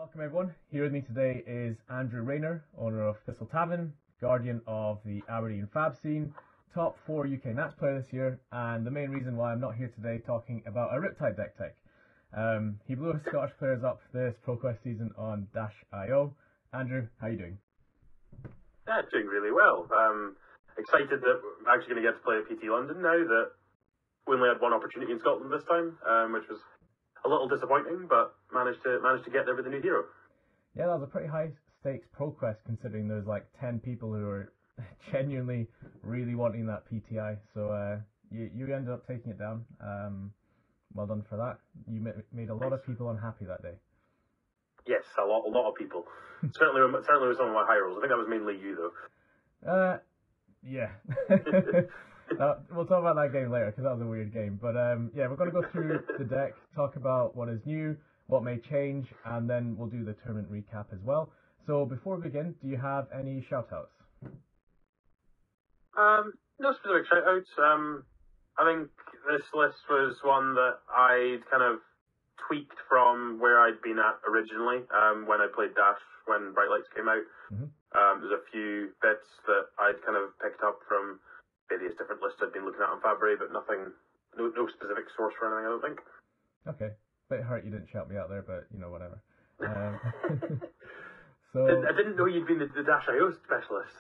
Welcome everyone. Here with me today is Andrew Rayner, owner of Thistle Tavern, guardian of the Aberdeen Fab scene, top 4 UK Nats player this year, and the main reason why I'm not here today talking about a Riptide deck tech. He blew his Scottish players up this Proquest season on Dash.io. Andrew, how are you doing? Yeah, doing really well. Excited that we're actually going to get to play at PT London now that we only had one opportunity in Scotland this time, which was a little disappointing, but managed to get there with a new hero. Yeah, that was a pretty high stakes Proquest considering there's like 10 people who are genuinely really wanting that PTI. So you ended up taking it down. Well done for that. You made a lot of people unhappy that day. Yes, a lot of people. certainly with some of my high rolls. I think that was mainly you though. Yeah. We'll talk about that game later because that was a weird game. But yeah, we're going to go through the deck, talk about what is new, what may change, and then we'll do the tournament recap as well. So before we begin, do you have any shout-outs? No specific shout-outs. I think this list was one that I'd kind of tweaked from where I'd been at originally when I played Dash when Bright Lights came out. Mm-hmm. There's a few bits that I'd kind of picked up from various different lists I'd been looking at on Fabry, but no specific source for anything, I don't think. Okay. Bit hurt you didn't shout me out there, but you know, whatever. So I didn't know you'd been the Dash.io specialist.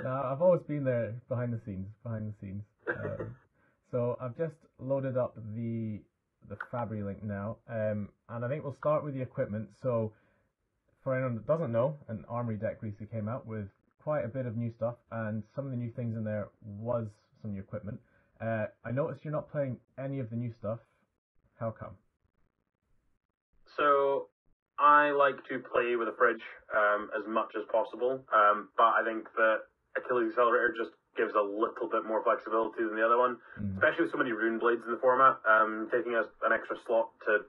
No, I've always been there behind the scenes. So I've just loaded up the Fabry link now, and I think we'll start with the equipment. So for anyone that doesn't know, an Armory deck recently came out with quite a bit of new stuff, and some of the new things in there was some new equipment. I noticed you're not playing any of the new stuff. How come? So I like to play with a fridge as much as possible, but I think that Achilles Accelerator just gives a little bit more flexibility than the other one, especially with so many rune blades in the format. Taking an extra slot to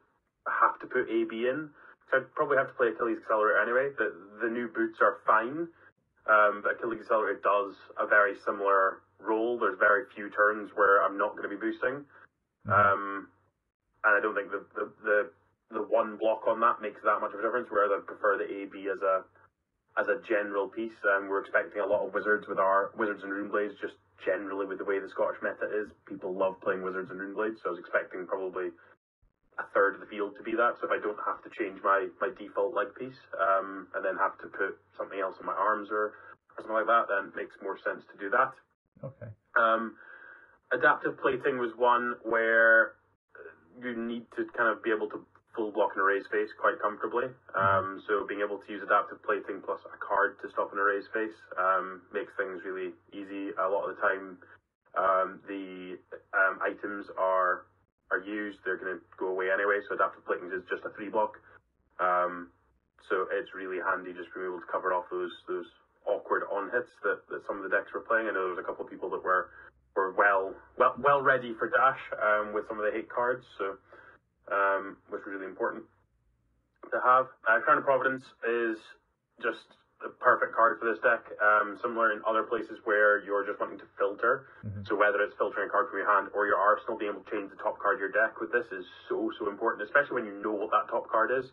have to put AB in, so I'd probably have to play Achilles Accelerator anyway. The new boots are fine. But Achilles Accelerator does a very similar role. There's very few turns where I'm not going to be boosting. And I don't think the one block on that makes that much of a difference, whereas I prefer the AB as a general piece. We're expecting a lot of wizards with our Wizards and Runeblades, just generally with the way the Scottish meta is. People love playing Wizards and Runeblades, so I was expecting probably a third of the field to be that. So if I don't have to change my default leg piece, and then have to put something else on my arms or something like that, then it makes more sense to do that. Okay. Adaptive plating was one where you need to kind of be able to full block an array space quite comfortably. So being able to use adaptive plating plus a card to stop an array space makes things really easy. A lot of the time, the items are used, they're going to go away anyway, so adaptive plating is just a 3-block. So it's really handy just being able to cover off those awkward on-hits that some of the decks were playing. I know there was a couple of people that were well ready for Dash with some of the hate cards, so which was really important to have. Crown of Providence is just the perfect card for this deck, similar in other places where you're just wanting to filter. So whether it's filtering a card from your hand or your arsenal, being able to change the top card of your deck with this is so important, especially when you know what that top card is.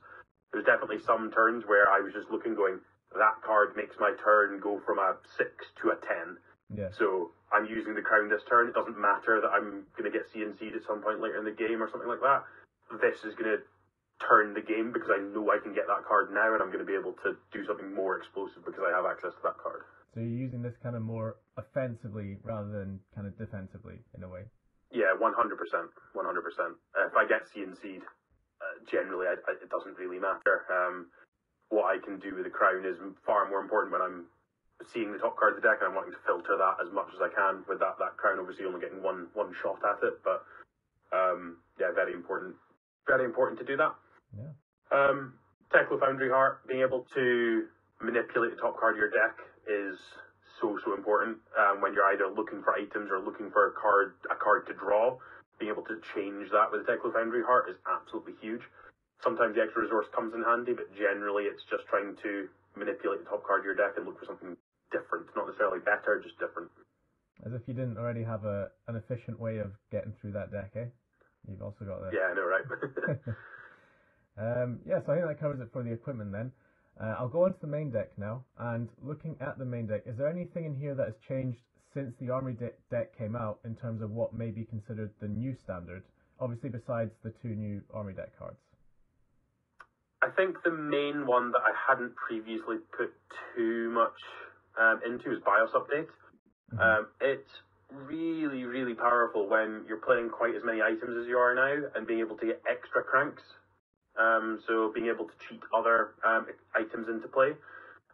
There's definitely some turns where I was just looking going, that card makes my turn go from a 6 to a 10. Yeah. So I'm using the crown this turn. It doesn't matter that I'm going to get CNC'd at some point later in the game or something like that. This is going to turn the game because I know I can get that card now, and I'm going to be able to do something more explosive because I have access to that card. So you're using this kind of more offensively rather than kind of defensively in a way? Yeah, 100%. 100%. If I get CNC'd, generally it doesn't really matter. What I can do with the crown is far more important when I'm seeing the top card of the deck and I'm wanting to filter that as much as I can with that crown, obviously only getting one shot at it, but yeah, very important to do that. Yeah. Teklo Foundry Heart, being able to manipulate the top card of your deck is so important when you're either looking for items or looking for a card to draw. Being able to change that with the Teklo Foundry Heart is absolutely huge. Sometimes the extra resource comes in handy, but generally it's just trying to manipulate the top card of your deck and look for something different, not necessarily better, just different. As if you didn't already have an efficient way of getting through that deck, eh? You've also got this. Yeah, I know, right? Yeah, so I think that covers it for the equipment then. I'll go on to the main deck now, and looking at the main deck, is there anything in here that has changed since the Armory deck came out in terms of what may be considered the new standard? Obviously, besides the 2 new Armory deck cards. I think the main one that I hadn't previously put too much into is BIOS update. It's really, really powerful when you're playing quite as many items as you are now and being able to get extra cranks. So being able to cheat other items into play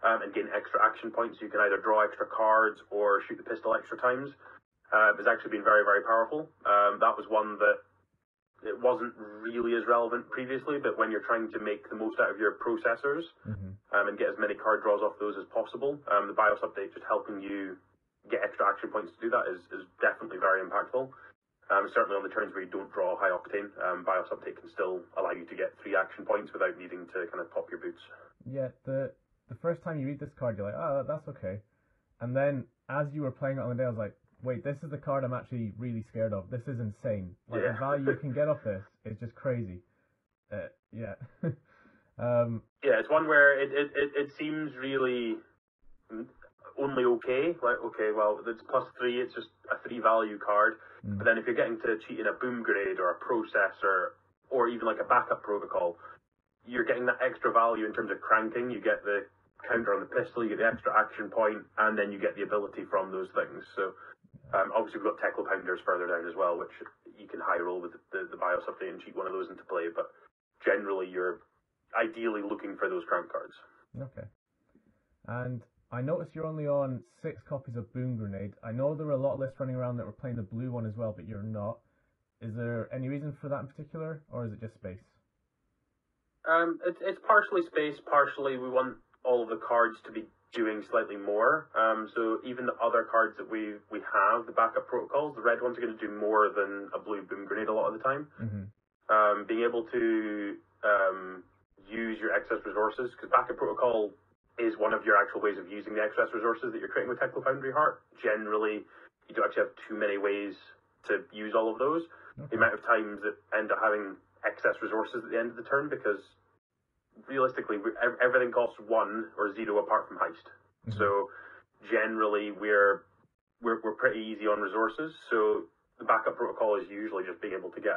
and gain extra action points. You can either draw extra cards or shoot the pistol extra times. Has actually been very, very powerful. That was one that it wasn't really as relevant previously, but when you're trying to make the most out of your processors and get as many card draws off those as possible, the BIOS update just helping you get extra action points to do that is definitely very impactful. Certainly on the turns where you don't draw high octane, BIOS update can still allow you to get 3 action points without needing to kind of pop your boots. Yeah, the first time you read this card, you're like, oh, that's okay. And then as you were playing it on the day, I was like, wait, this is the card I'm actually really scared of. This is insane. Like, the value you can get off this is just crazy. Yeah. Yeah, it's one where it seems really only okay. Like, okay, well, it's +3, it's just a 3 value card. But then if you're getting to cheat in a boom grenade or a processor or even like a backup protocol, you're getting that extra value in terms of cranking. You get the counter on the pistol, you get the extra action point, and then you get the ability from those things. So obviously we've got Teclo Pounders further down as well, which you can high roll with the BIOS update and cheat one of those into play. But generally you're ideally looking for those crank cards. Okay. And I noticed you're only on 6 copies of Boom Grenade. I know there were a lot of lists running around that were playing the blue one as well, but you're not. Is there any reason for that in particular, or is it just space? It's partially space, partially we want all of the cards to be doing slightly more. So even the other cards that we have, the backup protocols, the red ones are going to do more than a blue Boom Grenade a lot of the time. Being able to use your excess resources, because backup protocol is one of your actual ways of using the excess resources that you're creating with Teclo Foundry Heart. Generally, you don't actually have too many ways to use all of those. The amount of times that end up having excess resources at the end of the turn, because realistically, everything costs 1 or 0 apart from heist. So generally, we're pretty easy on resources. So the backup protocol is usually just being able to get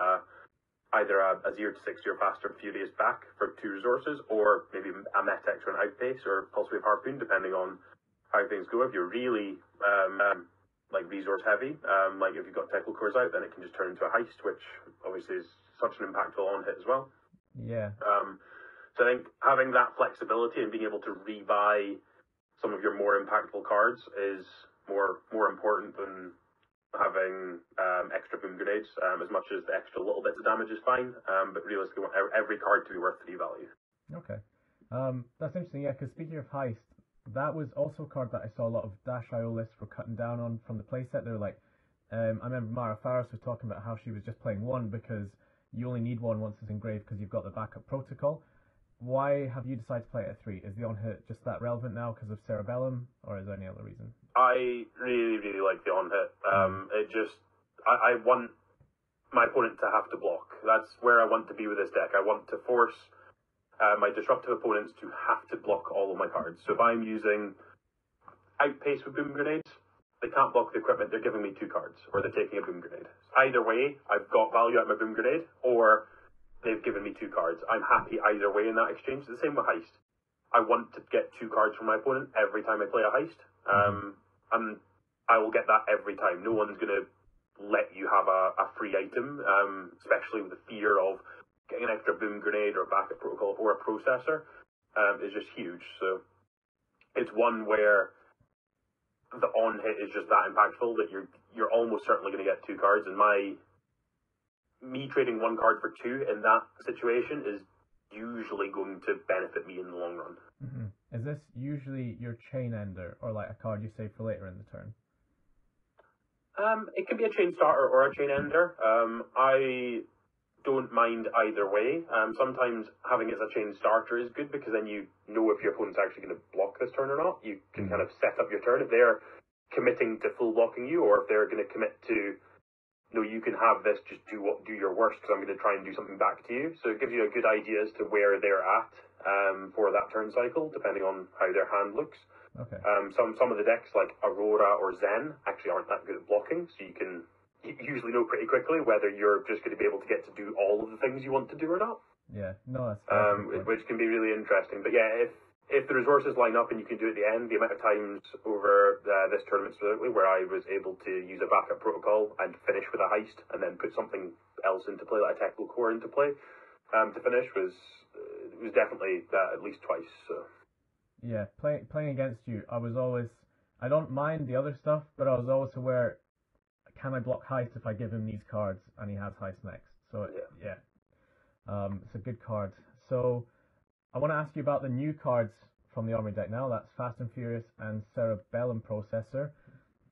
either a 0 to 60 or faster Furious back for 2 resources, or maybe a Metex or an Outpace or Pulse Wave Harpoon, depending on how things go. If you're really like resource heavy, like if you've got Teclo cores out, then it can just turn into a heist, which obviously is such an impactful on hit as well. Yeah. So I think having that flexibility and being able to rebuy some of your more impactful cards is more important than having extra boom grenades. As much as the extra little bits of damage is fine, but realistically, we want every card to be worth 3 value. Okay. That's interesting, yeah, because speaking of heist, that was also a card that I saw a lot of Dash.io lists were cutting down on from the playset. They were like, I remember Mara Faris was talking about how she was just playing 1 because you only need 1 once it's engraved because you've got the backup protocol. Why have you decided to play it at 3? Is the on-hit just that relevant now because of Cerebellum, or is there any other reason? I really, really like the on-hit. It just, I want my opponent to have to block. That's where I want to be with this deck. I want to force my disruptive opponents to have to block all of my cards. So if I'm using Outpace with Boom Grenades, they can't block the equipment, they're giving me 2 cards, or they're taking a Boom Grenade. Either way, I've got value out of my Boom Grenade, or they've given me 2 cards. I'm happy either way in that exchange. It's the same with Heist. I want to get 2 cards from my opponent every time I play a Heist. And I will get that every time. No one's going to let you have a free item, especially with the fear of getting an extra Boom Grenade or a backup protocol or a processor, is just huge. So it's one where the on-hit is just that impactful that you're almost certainly going to get 2 cards, and me trading 1 card for 2 in that situation is usually going to benefit me in the long run. Is this usually your chain ender, or like a card you save for later in the turn? It can be a chain starter or a chain ender. I don't mind either way. Sometimes having it as a chain starter is good because then you know if your opponent's actually going to block this turn or not. You can kind of set up your turn if they're committing to full blocking you, or if they're going to commit to no, you can have this, just do your worst because I'm going to try and do something back to you. So it gives you a good idea as to where they're at for that turn cycle, depending on how their hand looks. Okay. Some of the decks, like Aurora or Zen, actually aren't that good at blocking, so you can usually know pretty quickly whether you're just going to be able to get to do all of the things you want to do or not. Yeah, no, that's which can be really interesting. But yeah, if the resources line up and you can do it at the end, the amount of times over this tournament specifically where I was able to use a backup protocol and finish with a heist and then put something else into play, like a technical core into play, to finish was definitely at least twice. So. Yeah, playing against you, I don't mind the other stuff, but I was always aware, can I block heist if I give him these cards and he has heist next? So yeah. It's a good card. So I want to ask you about the new cards from the Armory deck now. That's Fast and Furious and Cerebellum Processor.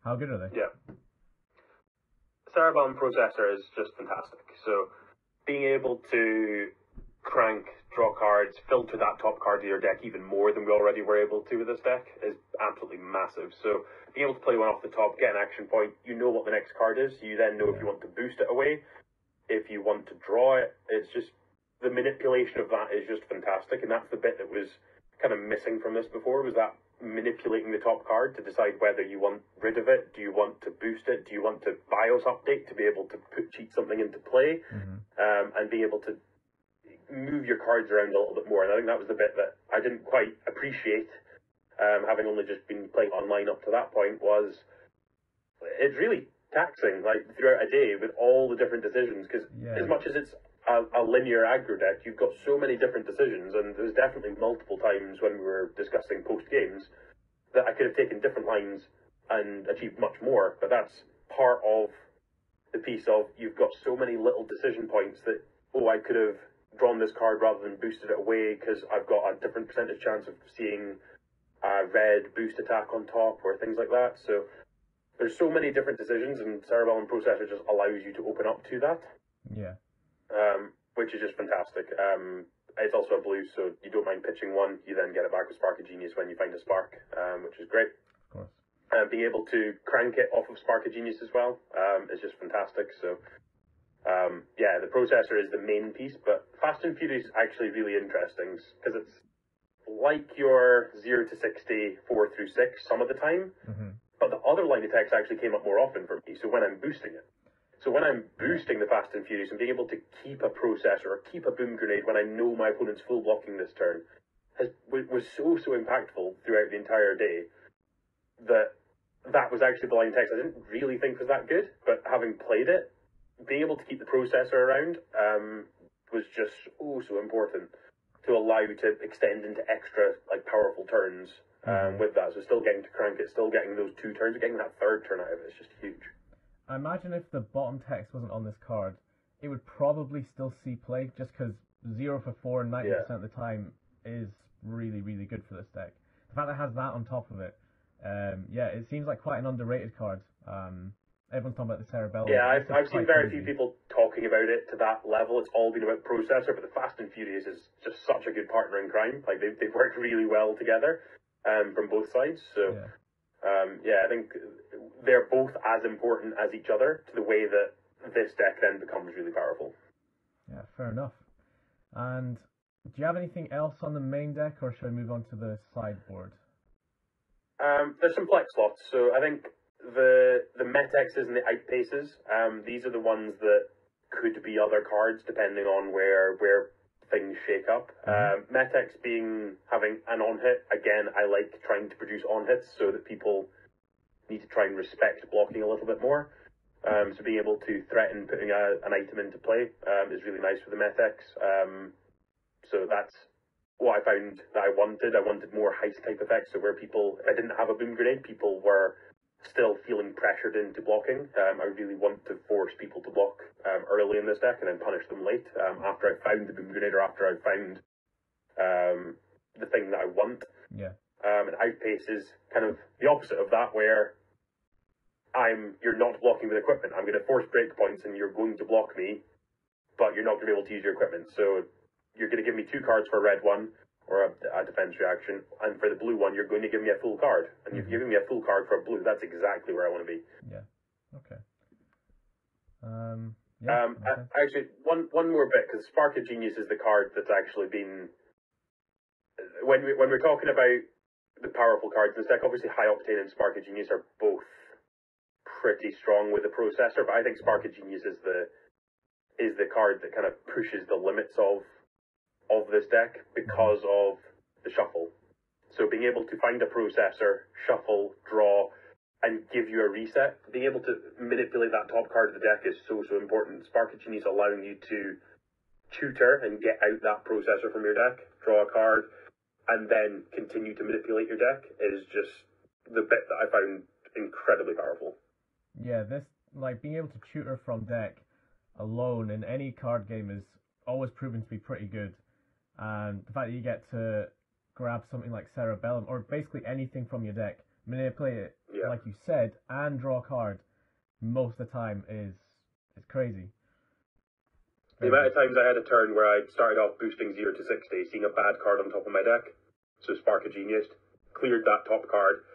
How good are they? Yeah. Cerebellum Processor is just fantastic. So being able to crank, draw cards, filter that top card of your deck even more than we already were able to with this deck is absolutely massive. So being able to play one off the top, get an action point, you know what the next card is. You then know if you want to boost it away, if you want to draw it. It's just, the manipulation of that is just fantastic, and that's the bit that was kind of missing from this before, was that manipulating the top card to decide whether you want rid of it, do you want to boost it, do you want to BIOS update to be able to cheat something into play, and being able to move your cards around a little bit more. And I think that was the bit that I didn't quite appreciate, having only just been playing online up to that point, was it's really taxing, like, throughout a day with all the different decisions, because as much as it's a linear aggro deck, you've got so many different decisions, and there's definitely multiple times when we were discussing post-games that I could have taken different lines and achieved much more, but that's part of the piece of, you've got so many little decision points that, I could have drawn this card rather than boosted it away because I've got a different percentage chance of seeing a red boost attack on top or things like that. So there's so many different decisions, and Cerebellum Processor just allows you to open up to that. Yeah. Which is just fantastic. It's also a blue, so you don't mind pitching one, you then get it back with Spark of Genius when you find a Spark, which is great. Of course. Being able to crank it off of Spark of Genius as well is just fantastic. So, the processor is the main piece, but Fast and Furious is actually really interesting because it's like your 0 to 60, 4 through 6 some of the time, but the other line of text actually came up more often for me, so when I'm boosting it. So when I'm boosting the Fast and Furious and being able to keep a processor or keep a boom grenade when I know my opponent's full blocking this turn was so impactful throughout the entire day that was actually the line of text I didn't really think was that good, but having played it, being able to keep the processor around was just so important to allow you to extend into extra powerful turns with that. So still getting to crank it, still getting those 2 turns, getting that 3rd turn out of it is just huge. I imagine if the bottom text wasn't on this card, it would probably still see play, just because 0 for 4 90% of the time is really, really good for this deck. The fact that it has that on top of it, it seems like quite an underrated card. Everyone's talking about the Cerebellum. Yeah, I've seen very few people talking about it to that level. It's all been about processor, but the Fast and Furious is just such a good partner in crime. Like, they've worked really well together from both sides. So, I think they're both as important as each other to the way that this deck then becomes really powerful. Yeah, fair enough. And do you have anything else on the main deck, or should I move on to the sideboard? There's some flex slots. So I think the Metexes and the Outpaces, these are the ones that could be other cards depending on where things shake up. Metex having an on-hit, again, I like trying to produce on-hits so that people need to try and respect blocking a little bit more. So being able to threaten putting an item into play is really nice for the Metex. So that's what I found that I wanted. I wanted more heist type effects, so where people, if I didn't have a boom grenade, people were still feeling pressured into blocking. I really want to force people to block early in this deck and then punish them late after I've found the boom grenade or after I've found the thing that I want. Yeah. And Outpace is kind of the opposite of that, where you're not blocking with equipment. I'm going to force breakpoints and you're going to block me, but you're not going to be able to use your equipment. So you're going to give me 2 cards for a red one, or a defense reaction, and for the blue one, you're going to give me a full card. And you've given me a full card for a blue. That's exactly where I want to be. Yeah. Okay. Yeah. Actually, one more bit, because Spark of Genius is the card that's actually been when we're talking about the powerful cards in this deck. Obviously, High Octane and Spark of Genius are both pretty strong with the processor, but I think Spark of Genius is the card that kind of pushes the limits of this deck because of the shuffle. So being able to find a processor, shuffle, draw, and give you a reset, being able to manipulate that top card of the deck is so important. Spark of Genius allowing you to tutor and get out that processor from your deck, draw a card, and then continue to manipulate your deck is just the bit that I found incredibly powerful. Yeah, this, like, being able to tutor from deck alone in any card game is always proven to be pretty good. And the fact that you get to grab something like Cerebellum, or basically anything from your deck, manipulate it, like you said, and draw a card most of the time is crazy. The amount of times I had a turn where I started off boosting 0 to 60, seeing a bad card on top of my deck, so Spark of Genius, cleared that top card,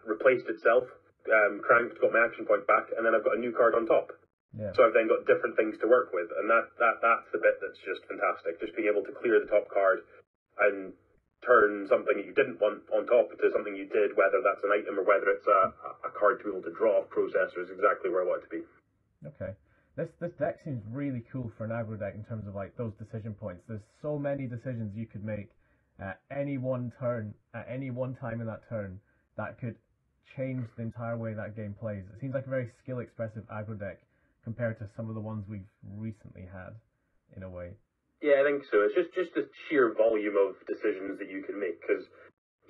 replaced itself, cranked, got my action point back, and then I've got a new card on top. Yeah. So I've then got different things to work with, and that's the bit that's just fantastic. Just being able to clear the top card and turn something that you didn't want on top to something you did, whether that's an item or whether it's a card to be able to draw off processor, is exactly where I want it to be. Okay. This deck seems really cool for an aggro deck in terms of like those decision points. There's so many decisions you could make at any one turn, at any one time in that turn, that could change the entire way that game plays. It seems like a very skill expressive aggro deck compared to some of the ones we've recently had, in a way. Yeah, I think so. It's just the sheer volume of decisions that you can make, because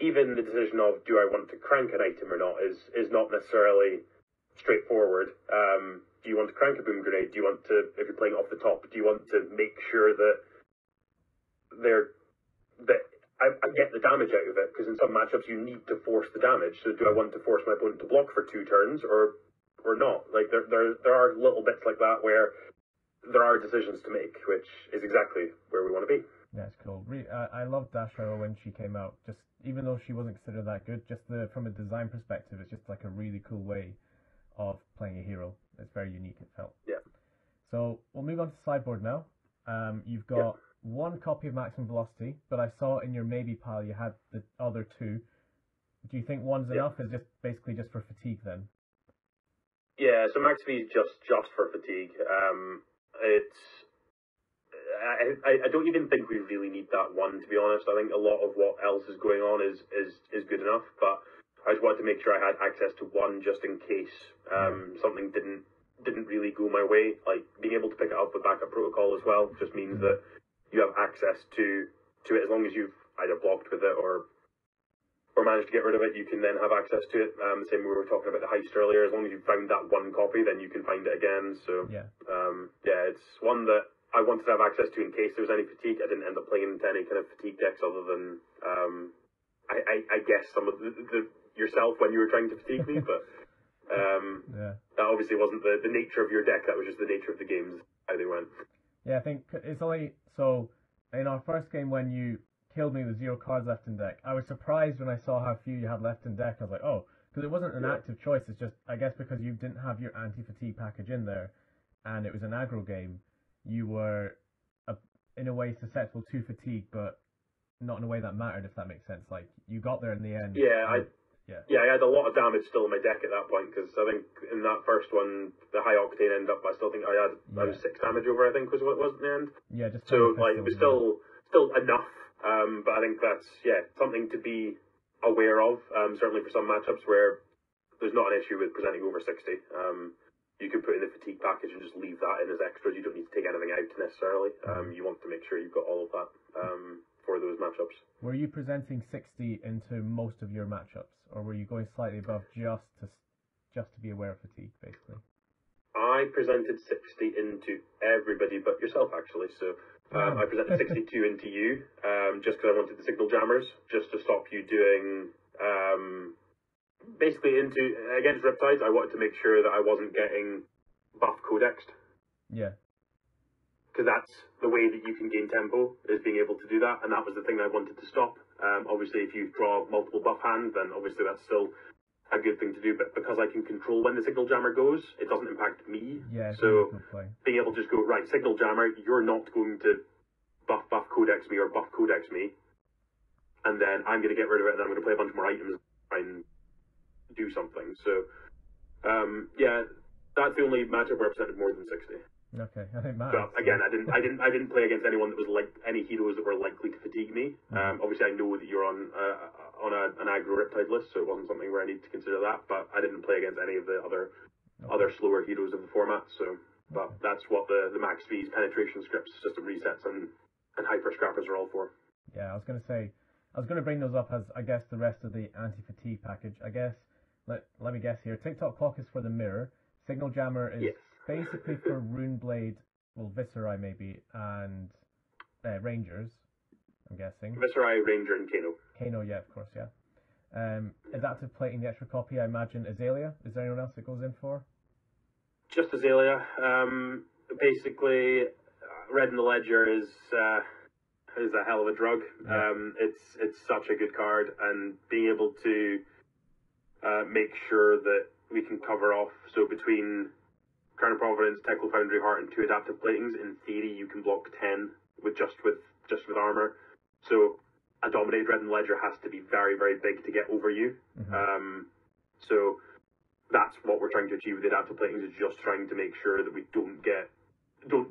even the decision of do I want to crank an item or not is not necessarily straightforward. Do you want to crank a boom grenade? Do you want to, if you're playing off the top, do you want to make sure that I get the damage out of it? Because in some matchups you need to force the damage. So do I want to force my opponent to block for 2 turns or not? Like there are little bits like that where there are decisions to make, which is exactly where we want to be. Yeah, it's cool. I loved Dash Arrow when she came out. Just even though she wasn't considered that good, just from a design perspective, it's just like a really cool way of playing a hero. It's very unique, it felt. Yeah. So we'll move on to Sideboard now. You've got one copy of Maximum Velocity, but I saw in your maybe pile you had the other 2. Do you think one's enough? Is just basically just for fatigue then? Yeah, so Max V is just for fatigue. I don't even think we really need that one, to be honest. I think a lot of what else is going on is good enough, but I just wanted to make sure I had access to one just in case something didn't really go my way. Like being able to pick it up with backup protocol as well just means that you have access to it as long as you've either blocked with it or managed to get rid of it. You can then have access to it. The same way we were talking about the heist earlier. As long as you found that one copy, then you can find it again. So it's one that I wanted to have access to in case there was any fatigue. I didn't end up playing into any kind of fatigue decks other than I guess some of the yourself when you were trying to fatigue me, but that obviously wasn't the nature of your deck. That was just the nature of the games, how they went. Yeah, I think it's only so in our first game when you killed me with 0 cards left in deck, I was surprised when I saw how few you had left in deck. I was like, oh, because it wasn't an active choice. It's just, I guess, because you didn't have your anti-fatigue package in there, and it was an aggro game. You were in a way susceptible to fatigue, but not in a way that mattered, if that makes sense. Like you got there in the end. I had a lot of damage still in my deck at that point, because I think in that first one, the high octane ended up, I still think I was 6 damage over, I think was what it was in the end. Yeah, just so like it was still enough, but I think that's something to be aware of. Certainly for some matchups where there's not an issue with presenting over 60. You can put in the fatigue package and just leave that in as extras. You don't need to take anything out necessarily. You want to make sure you've got all of that for those matchups. Were you presenting 60 into most of your matchups, or were you going slightly above just to be aware of fatigue, basically? I presented 60 into everybody but yourself, actually. So I presented 62 into you, just because I wanted the signal jammers, just to stop you doing. Basically, against Riptides, I wanted to make sure that I wasn't getting buff codexed. Yeah. Because that's the way that you can gain tempo, is being able to do that, and that was the thing I wanted to stop. Obviously, if you draw multiple buff hands, then obviously that's still a good thing to do, but because I can control when the signal jammer goes, it doesn't impact me. Yeah. So being able to just go, right, signal jammer, you're not going to buff codex me or buff codex me, and then I'm going to get rid of it, and then I'm going to play a bunch more items and do something. So, yeah, that's the only matchup where I presented more than 60. Okay, I think Matt. But again, I didn't play against anyone that was like any heroes that were likely to fatigue me. Obviously, I know that you're on an aggro Riptide list, so it wasn't something where I need to consider that. But I didn't play against any of the other slower heroes of the format. So, but that's what the max fees, penetration scripts, system resets, and hyper scrappers are all for. Yeah, I was going to bring those up as I guess the rest of the anti-fatigue package. I guess let me guess here. TikTok clock is for the mirror. Signal jammer is basically for Runeblade, well, Viscerai maybe, and Rangers, I'm guessing. Viscerai, Ranger, and Kano. Kano, yeah, of course, yeah. Adaptive plating the extra copy, I imagine Azalea. Is there anyone else it goes in for? Just Azalea. Basically, Red in the Ledger is a hell of a drug. Yeah. It's such a good card, and being able to make sure that we can cover off, so between Crown of Providence, Teklo Foundry Heart, and 2 adaptive platings, in theory you can block 10 with armor. So a Dominated Red and Ledger has to be very, very big to get over you. So that's what we're trying to achieve with the adaptive platings, is just trying to make sure that we don't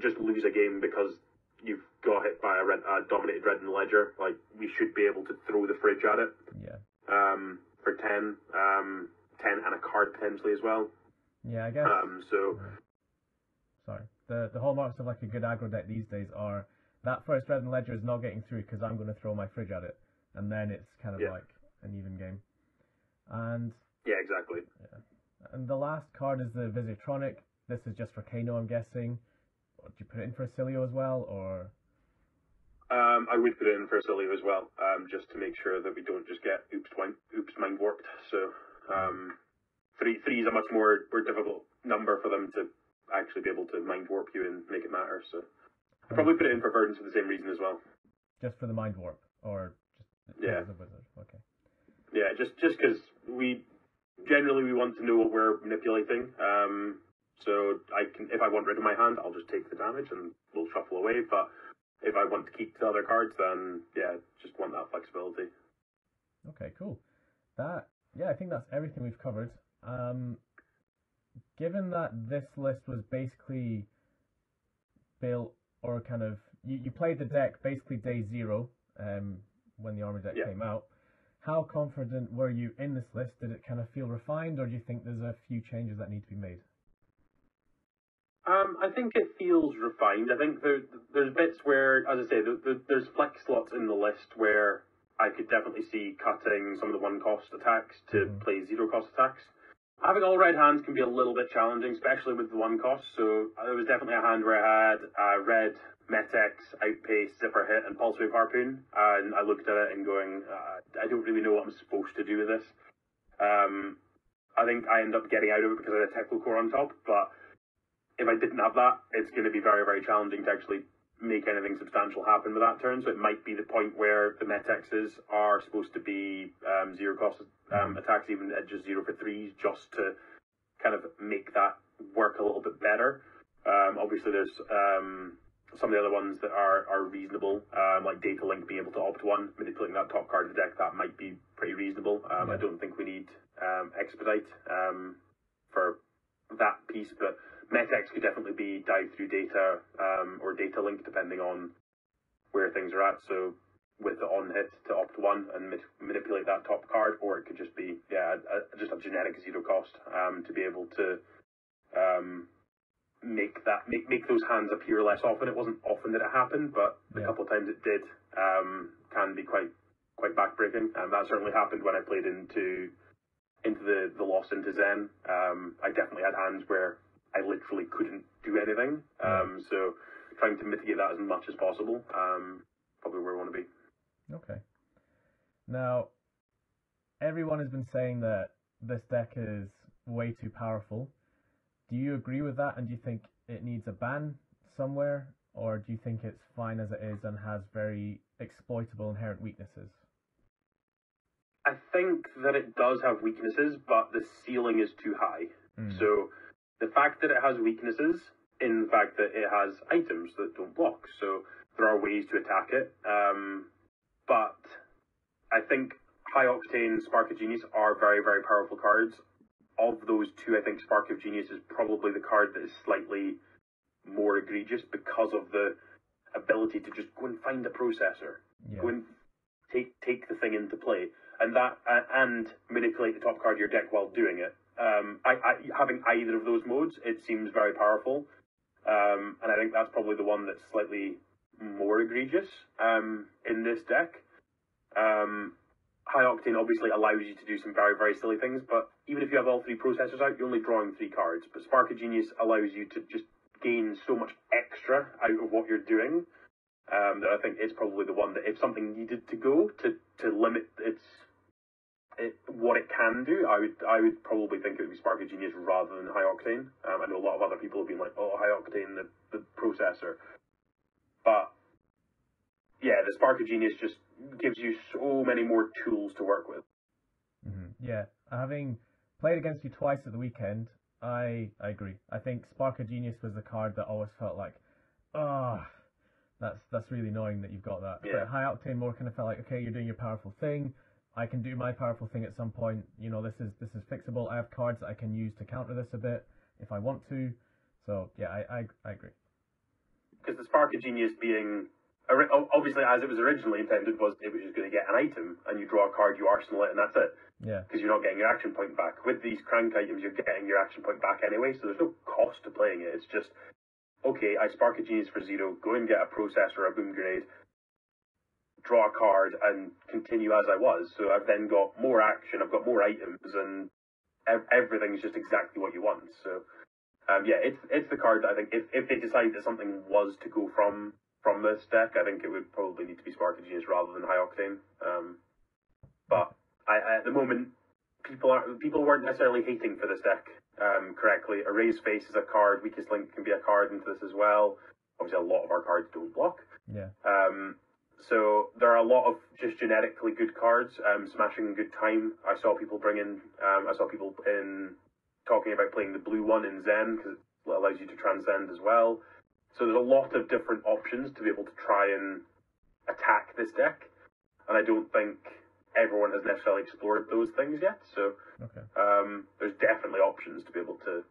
just lose a game because you've got hit by a Dominated Red and Ledger. Like, we should be able to throw the fridge at it. Yeah. For 10 and a card potentially as well. Yeah, I guess. Sorry. The hallmarks of like a good aggro deck these days are that first Red and Ledger is not getting through because I'm going to throw my fridge at it, and then it's kind of like an even game. And yeah, exactly. Yeah. And the last card is the Visitronic. This is just for Kano, I'm guessing. Do you put it in for Cilio as well, or? I would put it in for Cilio as well, just to make sure that we don't just get oops mind warped. So. Three is a much more difficult number for them to actually be able to mind warp you and make it matter. So I'll probably put it in for Verdance for the same reason as well. Just for the mind warp, or just as a wizard? Okay. Yeah, just because we want to know what we're manipulating. So if I want rid of my hand, I'll just take the damage and we'll shuffle away. But if I want to keep the other cards, then yeah, just want that flexibility. Okay, cool. I think that's everything we've covered. Given that this list was basically built, or kind of, you played the deck basically day 0 when the armor deck came out, how confident were you in this list? Did it kind of feel refined, or do you think there's a few changes that need to be made? I think it feels refined. I think there's bits where, as I say, there's flex slots in the list where I could definitely see cutting some of the 1-cost attacks to play 0-cost attacks. Having all red hands can be a little bit challenging, especially with the 1-cost. So there was definitely a hand where I had red, Metex, Outpace, Zipper Hit, and Pulse Wave Harpoon. And I looked at it and going, I don't really know what I'm supposed to do with this. I think I ended up getting out of it because I had a Teklo Core on top. But if I didn't have that, it's going to be very, very challenging to actually make anything substantial happen with that turn. So it might be the point where the Metexes are supposed to be 0-cost attacks, even at just 0 for 3s, just to kind of make that work a little bit better. Obviously, there's some of the other ones that are reasonable, like Data Link being able to opt 1, manipulating that top card of the deck. That might be pretty reasonable. I don't think we need Expedite for that piece, but Metex could definitely be dive through data or Data Link, depending on where things are at. So with the on hit to opt 1 and manipulate that top card, or it could just be just a generic 0-cost to be able to make those hands appear less often. It wasn't often that it happened, but the couple of times it did can be quite backbreaking. And that certainly happened when I played into the loss into Zen. I definitely had hands where I literally couldn't do anything. So trying to mitigate that as much as possible, probably where we want to be. Okay. Now, everyone has been saying that this deck is way too powerful. Do you agree with that, and do you think it needs a ban somewhere, or do you think it's fine as it is and has very exploitable inherent weaknesses? I think that it does have weaknesses, but the ceiling is too high. So the fact that it has weaknesses in the fact that it has items that don't block, so there are ways to attack it. But I think High Octane, Spark of Genius are very, very powerful cards. Of those two, I think Spark of Genius is probably the card that is slightly more egregious because of the ability to just go and find a processor, go and take the thing into play, and manipulate the top card of your deck while doing it. Having either of those modes, it seems very powerful, and I think that's probably the one that's slightly more egregious in this deck. High Octane obviously allows you to do some very, very silly things, but even if you have all three processors out, you're only drawing 3 cards. But Spark of Genius allows you to just gain so much extra out of what you're doing that I think it's probably the one that if something needed to go to limit what it can do, I would probably think it would be Spark of Genius rather than High Octane. I know a lot of other people have been like, oh, High Octane, the processor. But yeah, the Spark of Genius just gives you so many more tools to work with. Yeah, having played against you twice at the weekend, I agree. I think Spark of Genius was the card that always felt like, that's really annoying that you've got that. Yeah. But High Octane more kind of felt like, okay, you're doing your powerful thing. I can do my powerful thing at some point. You know, this is fixable. I have cards that I can use to counter this a bit if I want to. So yeah, I agree. Because the Spark of Genius being obviously as it was originally intended was it was just going to get an item and you draw a card, you arsenal it, and that's it. Yeah. Because you're not getting your action point back. With these crank items, you're getting your action point back anyway, so there's no cost to playing it. It's just, okay, I Spark a Genius for 0, go and get a processor or a boom grenade, draw a card, and continue as I was. So I've then got more action, I've got more items, and everything's just exactly what you want. So, yeah, it's the card that I think if they decide that something was to go from this deck, I think it would probably need to be Spark of Genius rather than High Octane. But at the moment, people weren't necessarily hating for this deck correctly. Erase Face is a card. Weakest Link can be a card into this as well. Obviously, a lot of our cards don't block. Yeah. So there are a lot of just genetically good cards. Smashing Good Time. I saw people talking about playing the blue one in Zen because it allows you to transcend as well. So there's a lot of different options to be able to try and attack this deck, and I don't think everyone has necessarily explored those things yet. So there's definitely options to be able to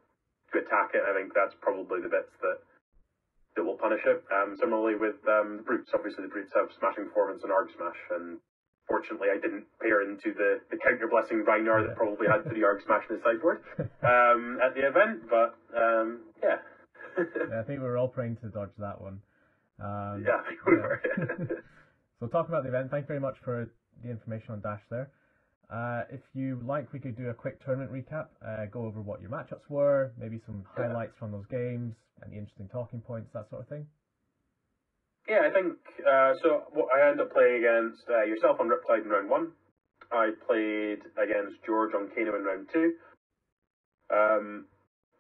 attack it. I think that's probably the bits that will punish it. Similarly with the Brutes, obviously the Brutes have Smashing Performance and Arg Smash, and fortunately I didn't pair into the counter blessing Rayner that probably had 3 Arg Smash in his sideboard at the event, but yeah. Yeah, I think we were all praying to dodge that one. Yeah, I think we were. So talking about the event, thank you very much for the information on Dash there. If you like, we could do a quick tournament recap, go over what your matchups were, maybe some highlights from those games, any interesting talking points, that sort of thing. Yeah, I think, so I ended up playing against yourself on Riptide in round 1. I played against George on Kano in round 2.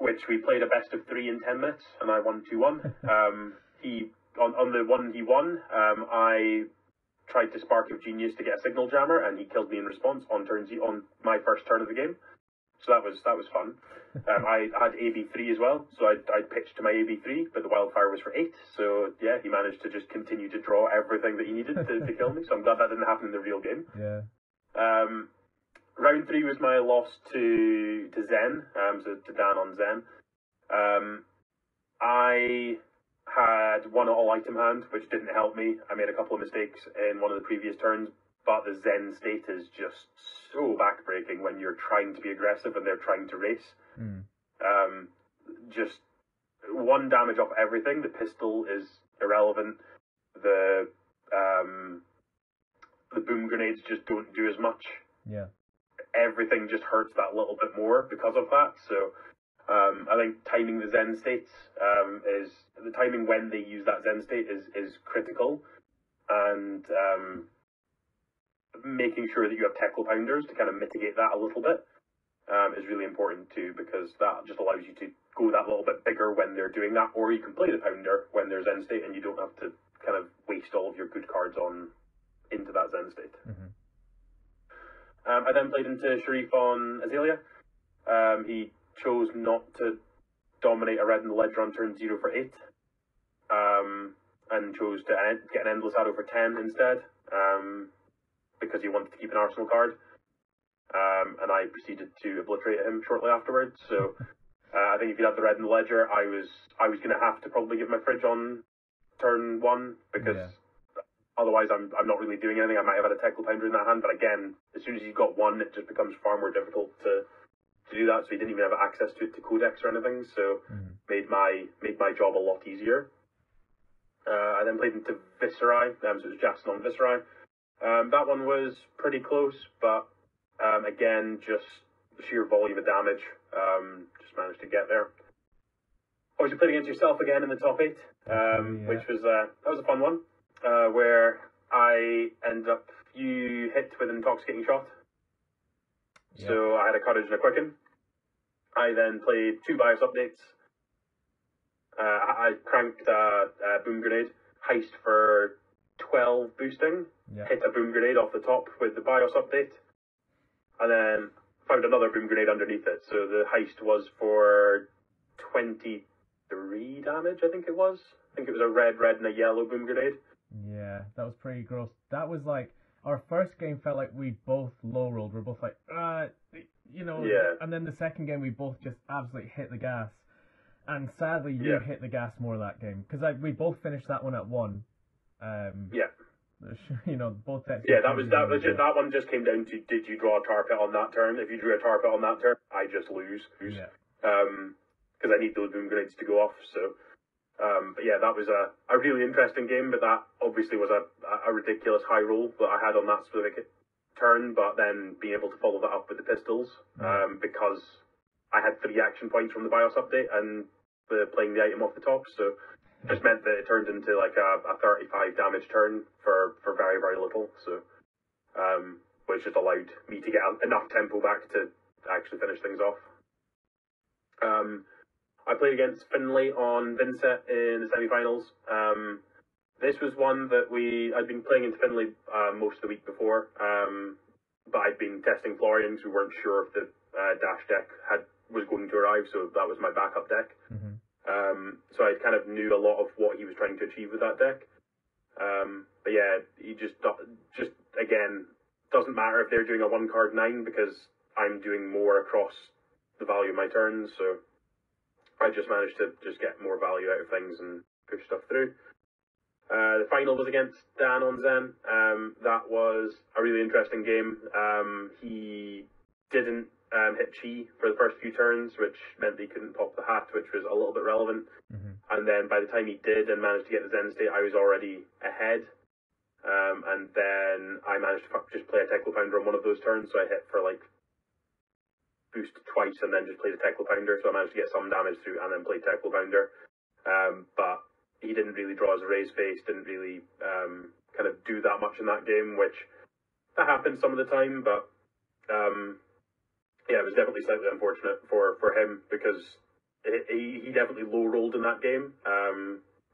Which we played a best of 3 in 10 minutes, and I won 2-1. He on the one he won, I tried to Spark of Genius to get a Signal Jammer, and he killed me in response on my first turn of the game. So that was fun. I had AB3 as well, so I pitched to my AB3, but the Wildfire was for 8. So yeah, he managed to just continue to draw everything that he needed to kill me. So I'm glad that didn't happen in the real game. Yeah. Round 3 was my loss to Zen, so to Dan on Zen. I had one all-item hand, which didn't help me. I made a couple of mistakes in one of the previous turns, but the Zen state is just so backbreaking when you're trying to be aggressive and they're trying to race. Just 1 damage off everything. The pistol is irrelevant. The boom grenades just don't do as much. Yeah. Everything just hurts that little bit more because of that. So I think timing the Zen states is the timing when they use that Zen state is critical, and making sure that you have Teckle Pounders to kind of mitigate that a little bit is really important too, because that just allows you to go that little bit bigger when they're doing that, or you can play the Pounder when there's Zen state and you don't have to kind of waste all of your good cards into that Zen state. I then played into Sharif on Azalea. He chose not to dominate a red in the ledger on turn 0 for 8. And chose to get an Endless Shadow for 10 instead, because he wanted to keep an Arsenal card. And I proceeded to obliterate him shortly afterwards. So I think if you had the red in the ledger, I was going to have to probably give my fridge on turn 1, because otherwise I'm not really doing anything. I might have had a Tackle Pounder in that hand, but again, as soon as you've got 1, it just becomes far more difficult to do that. So he didn't even have access to it to Codex or anything. So made my job a lot easier. I then played into Viscerai, so it was Jackson on Viscerai. That one was pretty close, but again, just the sheer volume of damage, just managed to get there. Obviously played against yourself again in the top 8, which was that was a fun one, where I ended up, you hit with an Intoxicating Shot. So I had a Courage and a Quicken. I then played 2 BIOS updates. I cranked a Boom Grenade, Heist for 12 boosting, hit a Boom Grenade off the top with the BIOS update, and then found another Boom Grenade underneath it. So the Heist was for 23 damage, I think it was. I think it was a red, and a yellow Boom Grenade. Yeah, that was pretty gross. That was like, our first game felt like we both low rolled. We're both like, and then the second game we both just absolutely hit the gas. And sadly, you hit the gas more that game, because we both finished that one at 1. Both decks. Yeah, that one just came down to, did you draw a tar pit on that turn? If you drew a tar pit on that turn, I just lose. Yeah. Because I need those Boom Grenades to go off. So, but yeah, that was a really interesting game. But that obviously was a ridiculous high roll that I had on that specific turn. But then being able to follow that up with the pistols, because I had 3 action points from the BIOS update and playing the item off the top, so it just meant that it turned into like a 35 damage turn for very, very little, so which just allowed me to get enough tempo back to actually finish things off. I played against Finlay on Vincent in the semi-finals. This was one that I'd been playing into Finlay most of the week before, but I'd been testing Florian because we weren't sure if the dash deck was going to arrive, so that was my backup deck. So I kind of knew a lot of what he was trying to achieve with that deck. But yeah, he just again, doesn't matter if they're doing a 1-card 9, because I'm doing more across the value of my turns, so I just managed to just get more value out of things and push stuff through. The final was against Dan on Zen. That was a really interesting game. He didn't hit Chi for the first few turns, which meant that he couldn't pop the hat, which was a little bit relevant. And then by the time he did and managed to get the Zen state, I was already ahead. And then I managed to just play a Tackle Pounder on one of those turns, so I hit for like boost twice and then just played a Tackle Pounder, so I managed to get some damage through and then played Tackle Pounder. But he didn't really draw his raise face, didn't really kind of do that much in that game, which that happens some of the time, but yeah, it was definitely slightly unfortunate for him, because he definitely low rolled in that game,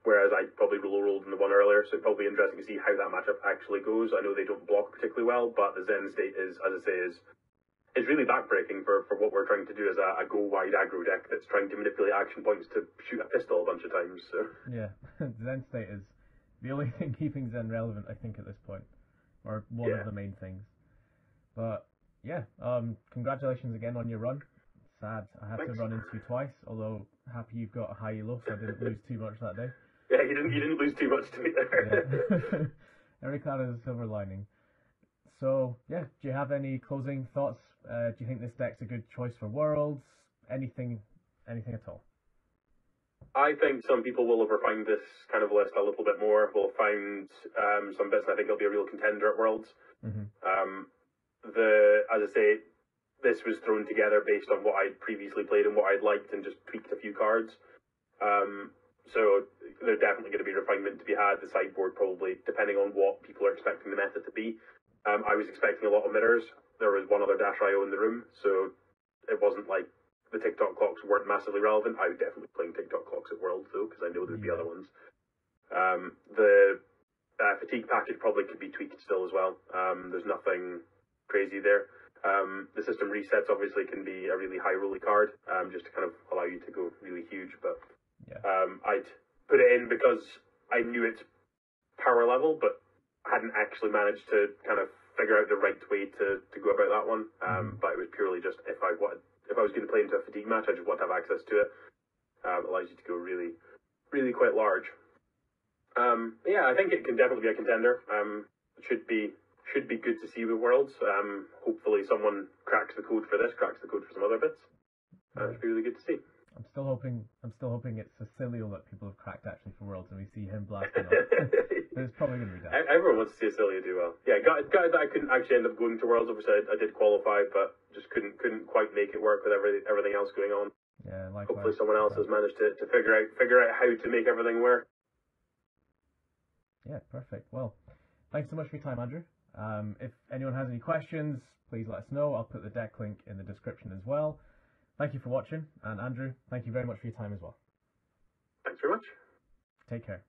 whereas I probably low rolled in the one earlier. So it'd probably be interesting to see how that matchup actually goes. I know they don't block particularly well, but the Zen state is, as I say, is really backbreaking for what we're trying to do as a go wide aggro deck that's trying to manipulate action points to shoot a pistol a bunch of times. So yeah, Zen state is the only thing keeping Zen relevant, I think, at this point, or one of the main things. But yeah, congratulations again on your run. Sad I have to run into you twice, although happy you've got a high elo, so I didn't lose too much that day. Yeah, you didn't lose too much to me there. Yeah. Every cloud has a silver lining. So yeah, do you have any closing thoughts? Do you think this deck's a good choice for Worlds? Anything at all? I think some people will have refined this kind of list a little bit more. Will find some bits, and I think it'll be a real contender at Worlds. As I say, this was thrown together based on what I'd previously played and what I'd liked, and just tweaked a few cards. So there's definitely going to be refinement to be had. The sideboard probably, depending on what people are expecting the method to be. I was expecting a lot of mirrors. There was one other Dash IO in the room, so it wasn't like the TikTok clocks weren't massively relevant. I was definitely playing TikTok clocks at Worlds, though, because I know there'd be other ones. The fatigue package probably could be tweaked still as well. There's nothing crazy there. The system resets obviously can be a really high rolly card, just to kind of allow you to go really huge. But Yeah. I'd put it in because I knew its power level, but hadn't actually managed to kind of figure out the right way to go about that one. But it was purely just if I was going to play into a fatigue match, I just want to have access to it. It allows you to go really, really quite large. Yeah, I think it can definitely be a contender. It should be good to see with Worlds. Hopefully someone cracks the code for this, cracks the code for some other bits. It'd be really good to see. I'm still hoping it's Cecilio that people have cracked actually for Worlds, and we see him blasting off. But it's probably going to be that. Everyone wants to see Cecilia do well. Yeah, guy that I couldn't actually end up going to Worlds. Obviously, I did qualify, but just couldn't quite make it work with everything else going on. Yeah, likewise. Hopefully, someone else has managed to figure out how to make everything work. Yeah, perfect. Well, thanks so much for your time, Andrew. If anyone has any questions, please let us know. I'll put the deck link in the description as well. Thank you for watching, and Andrew, thank you very much for your time as well. Thanks very much. Take care.